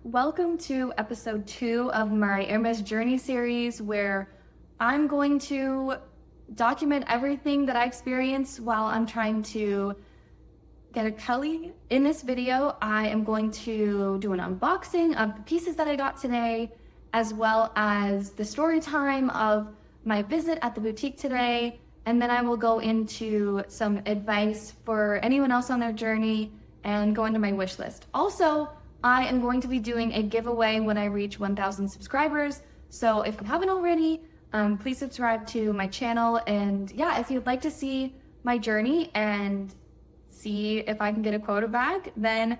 Welcome to episode 2 of my Hermès journey series, where I'm going to document everything that I experience while I'm trying to get a Kelly. In this video, I am going to do an unboxing of the pieces that I got today, as well as the story time of my visit at the boutique today, and then I will go into some advice for anyone else on their journey and go into my wish list. Also, I am going to be doing a giveaway when I reach 1,000 subscribers. So if you haven't already, please subscribe to my channel. And yeah, if you'd like to see my journey and see if I can get a quota bag, then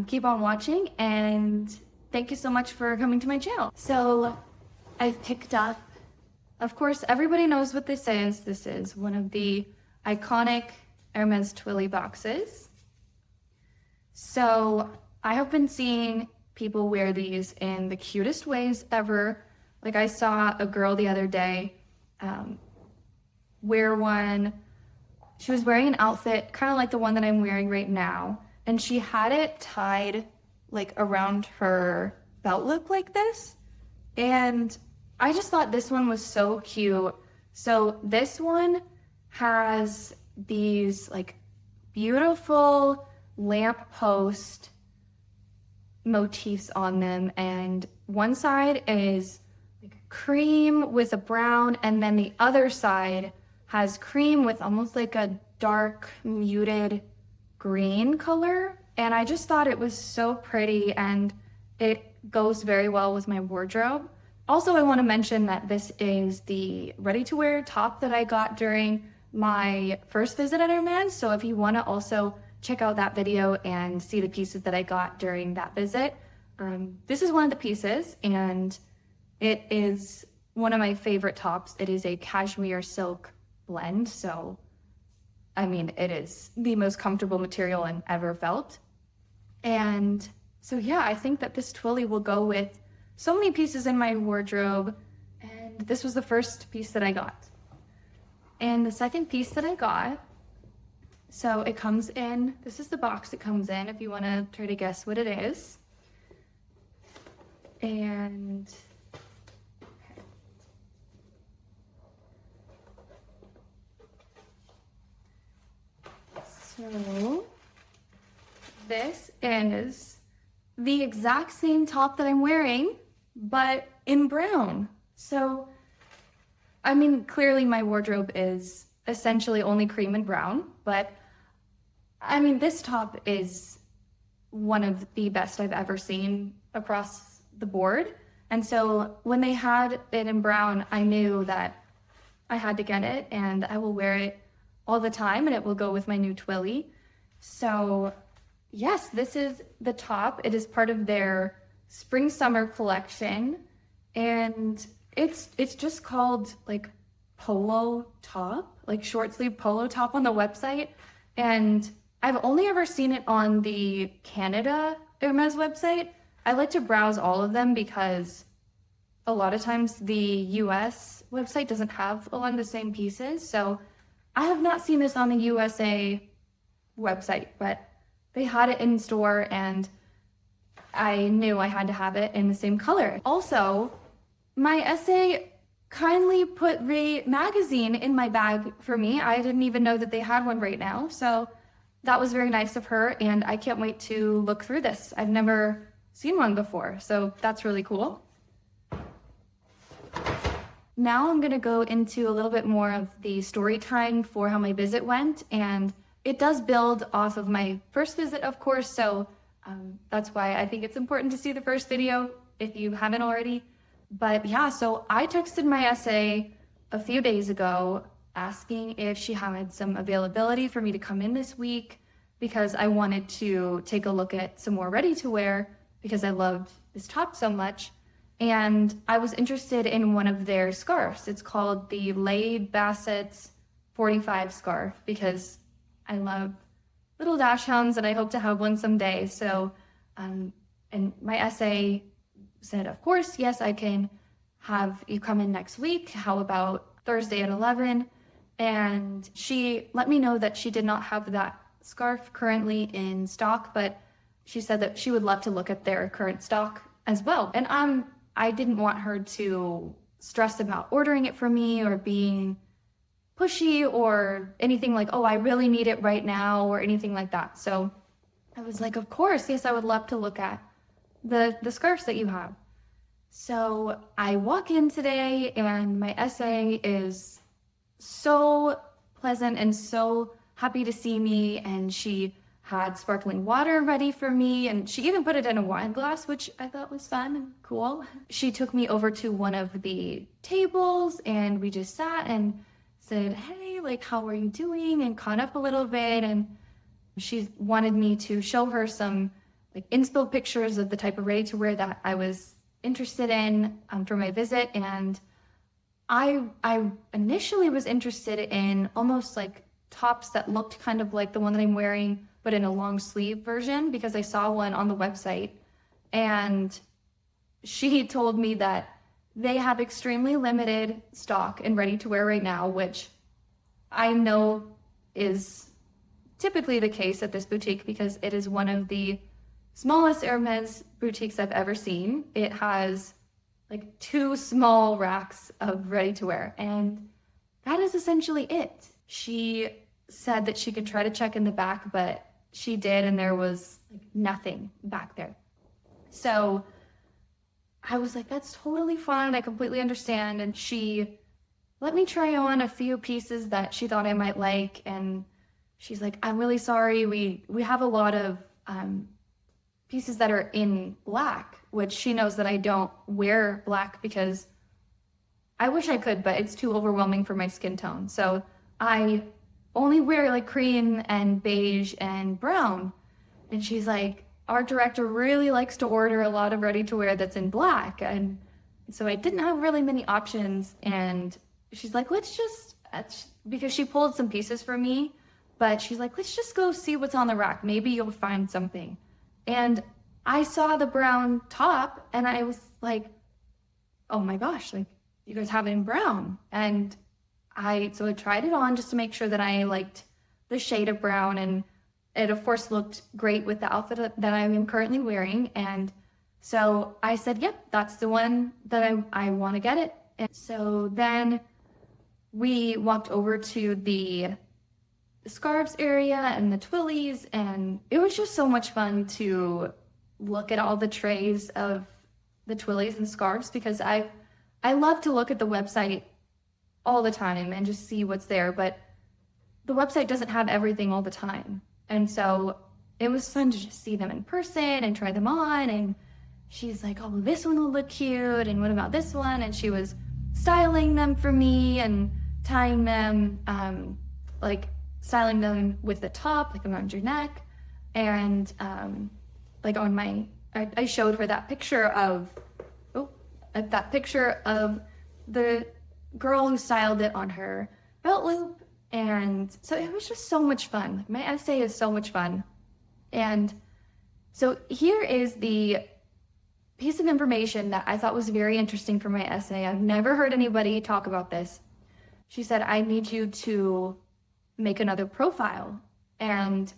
keep on watching. And thank you so much for coming to my channel. So I've picked up, of course, everybody knows what this is. This is one of the iconic Hermès Twilly boxes. So I have been seeing people wear these in the cutest ways ever. Like, I saw a girl the other day wear one. She was wearing an outfit kind of like the one that I'm wearing right now, and she had it tied like around her belt loop like this. And I just thought this one was so cute. So this one has these like beautiful lamppost motifs on them, and one side is like cream with a brown, and then the other side has cream with almost like a dark muted green color. And I just thought it was so pretty, and it goes very well with my wardrobe. Also, I want to mention that this is the ready-to-wear top that I got during my first visit at Hermès. So if you want to also check out that video and see the pieces that I got during that visit, this is one of the pieces, and it is one of my favorite tops. It is a cashmere silk blend, so I mean, it is the most comfortable material I've ever felt. And so yeah, I think that this Twilly will go with so many pieces in my wardrobe, and this was the first piece that I got. And the second piece that I got, so it comes in, this is the box it comes in, if you want to try to guess what it is. And so this is the exact same top that I'm wearing, but in brown. So, I mean, clearly my wardrobe is essentially only cream and brown, but I mean, this top is one of the best I've ever seen across the board. And so when they had it in brown, I knew that I had to get it, and I will wear it all the time, and it will go with my new Twilly. So yes, this is the top. It is part of their spring summer collection, and it's just called like polo top, like short sleeve polo top on the website. And I've only ever seen it on the Canada Hermès website. I like to browse all of them because a lot of times the US website doesn't have a lot of the same pieces. So I have not seen this on the USA website, but they had it in store, and I knew I had to have it in the same color. Also, my essay kindly put the magazine in my bag for me. I didn't even know that they had one right now. So that was very nice of her, and I can't wait to look through this. I've never seen one before, so that's really cool. Now I'm gonna go into a little bit more of the story time for how my visit went, and it does build off of my first visit, of course, so that's why I think it's important to see the first video if you haven't already. But yeah, so I texted my essay a few days ago asking if she had some availability for me to come in this week, because I wanted to take a look at some more ready-to-wear because I loved this top so much. And I was interested in one of their scarves. It's called the Laid Bassett's 45 scarf, because I love little dachshunds and I hope to have one someday. So, and my essay said, of course, yes, I can have you come in next week. How about Thursday at 11? And she let me know that she did not have that scarf currently in stock, but she said that she would love to look at their current stock as well. And I didn't want her to stress about ordering it for me or being pushy or anything like, oh, I really need it right now or anything like that. So I was like, of course, yes, I would love to look at the scarves that you have. So I walk in today and my SA is so pleasant and so happy to see me, and she had sparkling water ready for me, and she even put it in a wine glass, which I thought was fun and cool. She took me over to one of the tables and we just sat and said, hey, like, how are you doing? And caught up a little bit, and she wanted me to show her some like inspo pictures of the type of ready-to-wear that I was interested in for my visit. And I initially was interested in almost like tops that looked kind of like the one that I'm wearing, but in a long sleeve version, because I saw one on the website. And she told me that they have extremely limited stock in ready-to-wear right now, which I know is typically the case at this boutique because it is one of the smallest Hermès boutiques I've ever seen. It has like 2 small racks of ready-to-wear, and that is essentially it. She said that she could try to check in the back, but she did, and there was like nothing back there. So I was like, that's totally fine. I completely understand. And she let me try on a few pieces that she thought I might like. And she's like, I'm really sorry. We have a lot of pieces that are in black, which she knows that I don't wear black because I wish I could, but it's too overwhelming for my skin tone. So I only wear like cream and beige and brown. And she's like, our director really likes to order a lot of ready-to-wear that's in black. And so I didn't have really many options. And she's like, because she pulled some pieces for me, but she's like, let's just go see what's on the rack. Maybe you'll find something. And I saw the brown top and I was like, oh my gosh, like you guys have it in brown. And so I tried it on just to make sure that I liked the shade of brown, and it of course looked great with the outfit that I am currently wearing. And so I said, yep, that's the one that I want to get it. And so then we walked over to the scarves area and the twillies, and it was just so much fun to look at all the trays of the twillies and scarves, because I love to look at the website all the time and just see what's there, but the website doesn't have everything all the time. And so it was fun to just see them in person and try them on. And she's like, oh, this one will look cute, and what about this one? And she was styling them for me and tying them, like styling them with the top, like around your neck. And like on my, I showed her that picture of, the girl who styled it on her belt loop. And so it was just so much fun. My essay is so much fun. And so here is the piece of information that I thought was very interesting for my essay. I've never heard anybody talk about this. She said, I need you to make another profile. And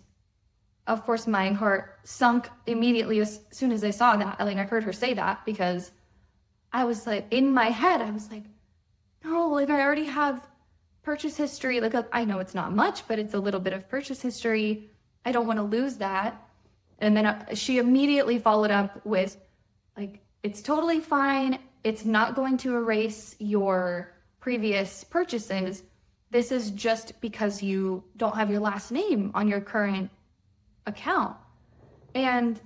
of course, my heart sunk immediately as soon as I saw that. Like, I heard her say that, because I was like, in my head, I was like, no, like I already have purchase history. Like, I know it's not much, but it's a little bit of purchase history. I don't want to lose that. And then she immediately followed up with, like, it's totally fine. It's not going to erase your previous purchases. This is just because you don't have your last name on your current account. And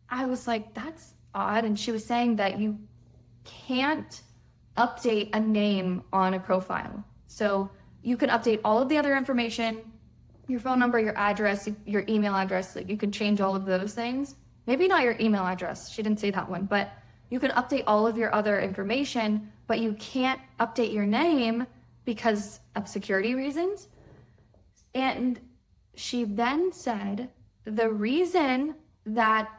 I was like, that's odd. And she was saying that you can't update a name on a profile. So you can update all of the other information, your phone number, your address, your email address. Like, you can change all of those things. Maybe not your email address. She didn't say that one, but you can update all of your other information, but you can't update your name because of security reasons. And she then said, the reason that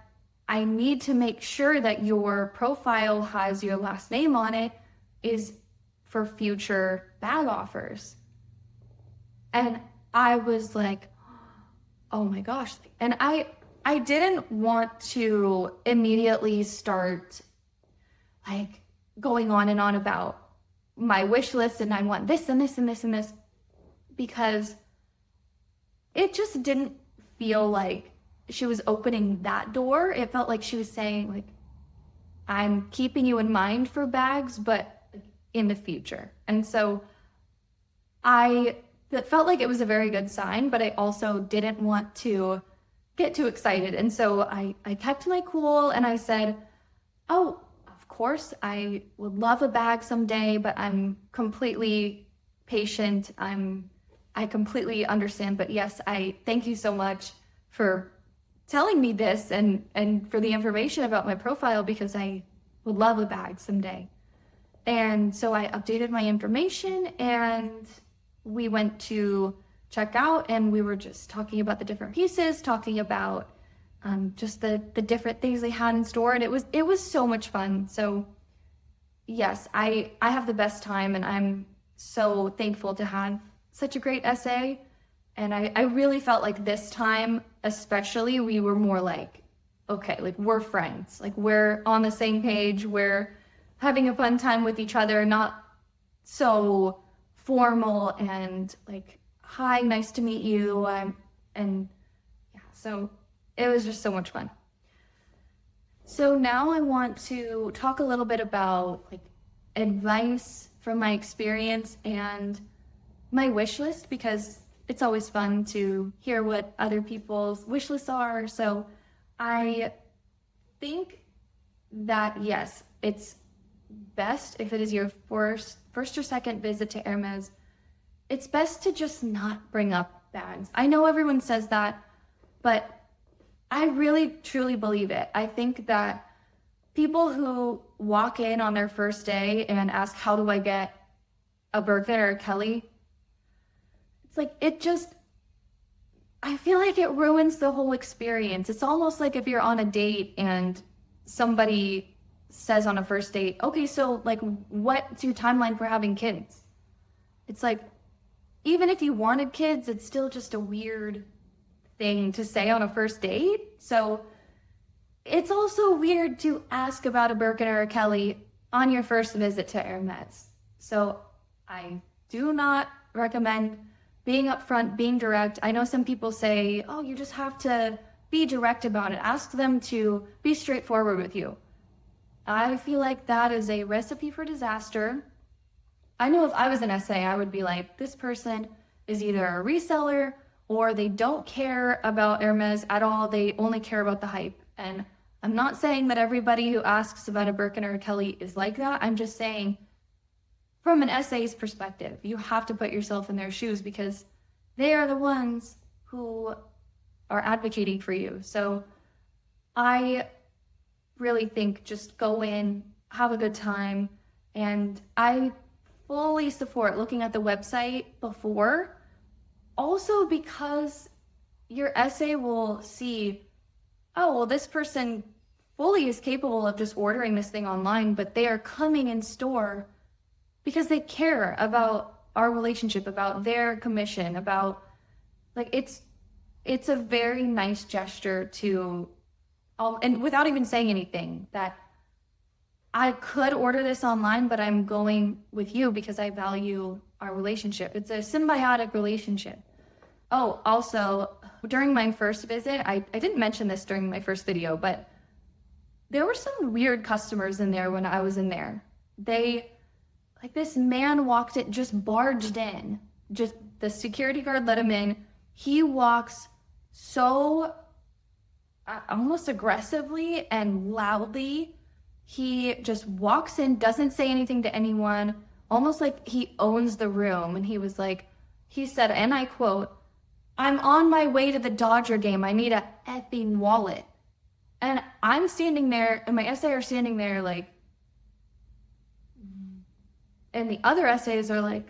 I need to make sure that your profile has your last name on it is for future bag offers. And I was like, oh my gosh. And I I didn't want to immediately start like going on and on about my wish list and I want this and this and this and this, because it just didn't feel like she was opening that door. It felt like she was saying, like, I'm keeping you in mind for bags, but in the future. And so it felt like it was a very good sign, but I also didn't want to get too excited. And so I kept my cool and I said, oh, of course, I would love a bag someday, but I'm completely patient. I completely understand. But yes, I thank you so much for telling me this and for the information about my profile, because I would love a bag someday. And so I updated my information and we went to check out and we were just talking about the different pieces, talking about just the different things they had in store. And it was so much fun. So yes, I have the best time and I'm so thankful to have such a great essay. And I really felt like this time, especially, we were more like, okay, like we're friends, like we're on the same page, we're having a fun time with each other, not so formal and like, hi, nice to meet you. And yeah, so it was just so much fun. So now I want to talk a little bit about like advice from my experience and my wish list, because it's always fun to hear what other people's wish lists are. So I think that yes, it's best if it is your first or second visit to Hermès, it's best to just not bring up bags. I know everyone says that, but I really truly believe it. I think that people who walk in on their first day and ask, how do I get a Birkin or a Kelly? It's like, I feel like it ruins the whole experience. It's almost like if you're on a date and somebody says on a first date, okay, so like, what's your timeline for having kids? It's like, even if you wanted kids, it's still just a weird thing to say on a first date. So it's also weird to ask about a Birkin or a Kelly on your first visit to Hermès. So I do not recommend being upfront, being direct. I know some people say, oh, you just have to be direct about it. Ask them to be straightforward with you. I feel like that is a recipe for disaster. I know if I was an SA, I would be like, this person is either a reseller or they don't care about Hermès at all. They only care about the hype. And I'm not saying that everybody who asks about a Birkin or a Kelly is like that. I'm just saying from an SA's perspective, you have to put yourself in their shoes because they are the ones who are advocating for you. So I really think just go in, have a good time. And I fully support looking at the website before, also because your essay will see, oh, well, this person fully is capable of just ordering this thing online, but they are coming in store because they care about our relationship, about their commission, about like it's a very nice gesture to, and without even saying anything, that I could order this online, but I'm going with you because I value our relationship. It's a symbiotic relationship. Oh, also, during my first visit, I didn't mention this during my first video, but there were some weird customers in there when I was in there. Like this man walked in, just barged in. Just the security guard let him in. He walks so almost aggressively and loudly. He just walks in, doesn't say anything to anyone, almost like he owns the room. And he was like, he said, and I quote, "I'm on my way to the Dodger game. I need a effing wallet." And I'm standing there, and my SA are standing there like, and the other essays are like,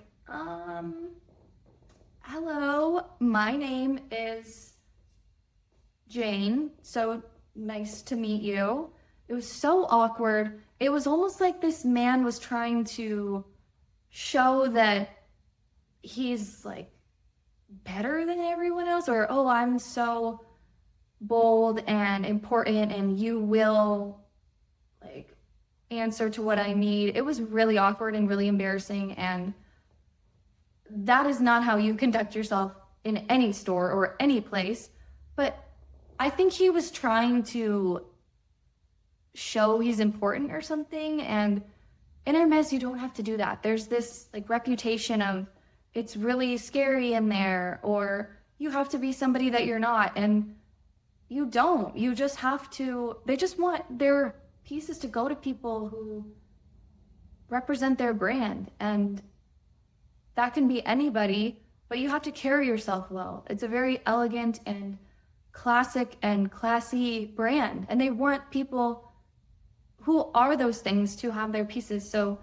hello, my name is Jane, so nice to meet you. It was so awkward. It was almost like this man was trying to show that he's like better than everyone else, or, oh, I'm so bold and important and you will like answer to what I need. It was really awkward and really embarrassing, and that is not how you conduct yourself in any store or any place. But I think he was trying to show he's important or something, and in Hermès you don't have to do that. There's this like reputation of it's really scary in there, or you have to be somebody that you're not, and you don't. You just have to, they just want their pieces to go to people who represent their brand, and that can be anybody, but you have to carry yourself well. It's a very elegant and classic and classy brand, and they want people who are those things to have their pieces. So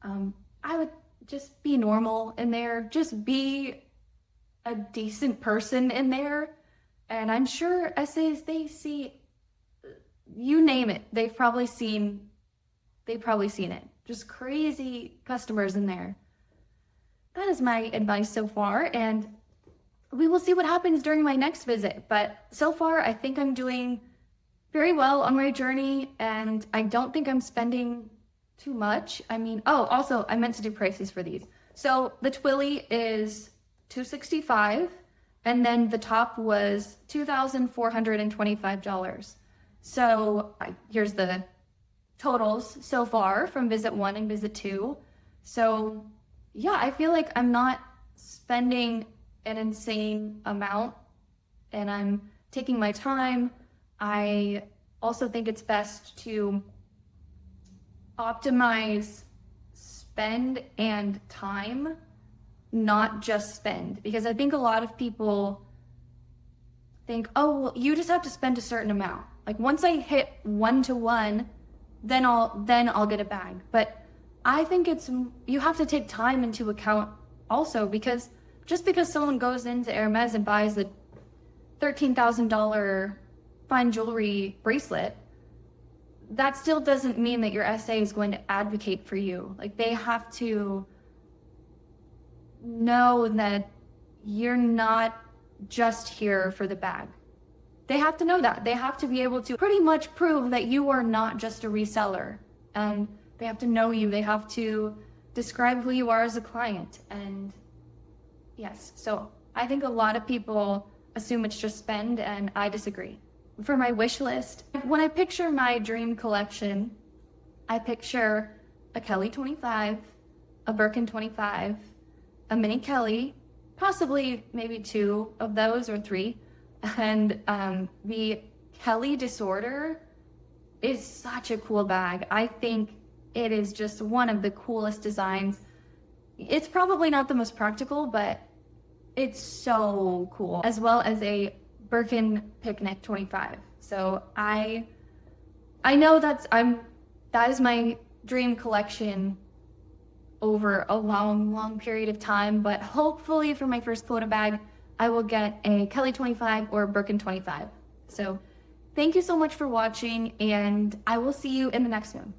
I would just be normal in there, just be a decent person in there. And I'm sure essays, they see, you name it, they've probably seen it. Just crazy customers in there. That is my advice so far, and we will see what happens during my next visit. But so far, I think I'm doing very well on my journey, and I don't think I'm spending too much. I mean, oh, also, I meant to do prices for these. So the Twilly is $265, and then the top was $2,425. So here's the totals so far from visit 1 and visit 2. So yeah, I feel like I'm not spending an insane amount, and I'm taking my time. I also think it's best to optimize spend and time, not just spend, because I think a lot of people think, oh, well, you just have to spend a certain amount. Like once I hit 1-to-1, then I'll get a bag. But I think you have to take time into account also, because just because someone goes into Hermès and buys the $13,000 fine jewelry bracelet, that still doesn't mean that your SA is going to advocate for you. Like they have to know that you're not just here for the bag. They have to know that. They have to be able to pretty much prove that you are not just a reseller. And they have to know you. They have to describe who you are as a client. And yes, so I think a lot of people assume it's just spend, and I disagree. For my wish list, when I picture my dream collection, I picture a Kelly 25, a Birkin 25, a mini Kelly, possibly maybe 2 of those or 3. And the Kelly Disorder is such a cool bag. I think it is just one of the coolest designs. It's probably not the most practical, but it's so cool. As well as a Birkin Picnic 25. So I know that is my dream collection over a long period of time, but hopefully for my first quota bag, I will get a Kelly 25 or a Birkin 25. So thank you so much for watching, and I will see you in the next one.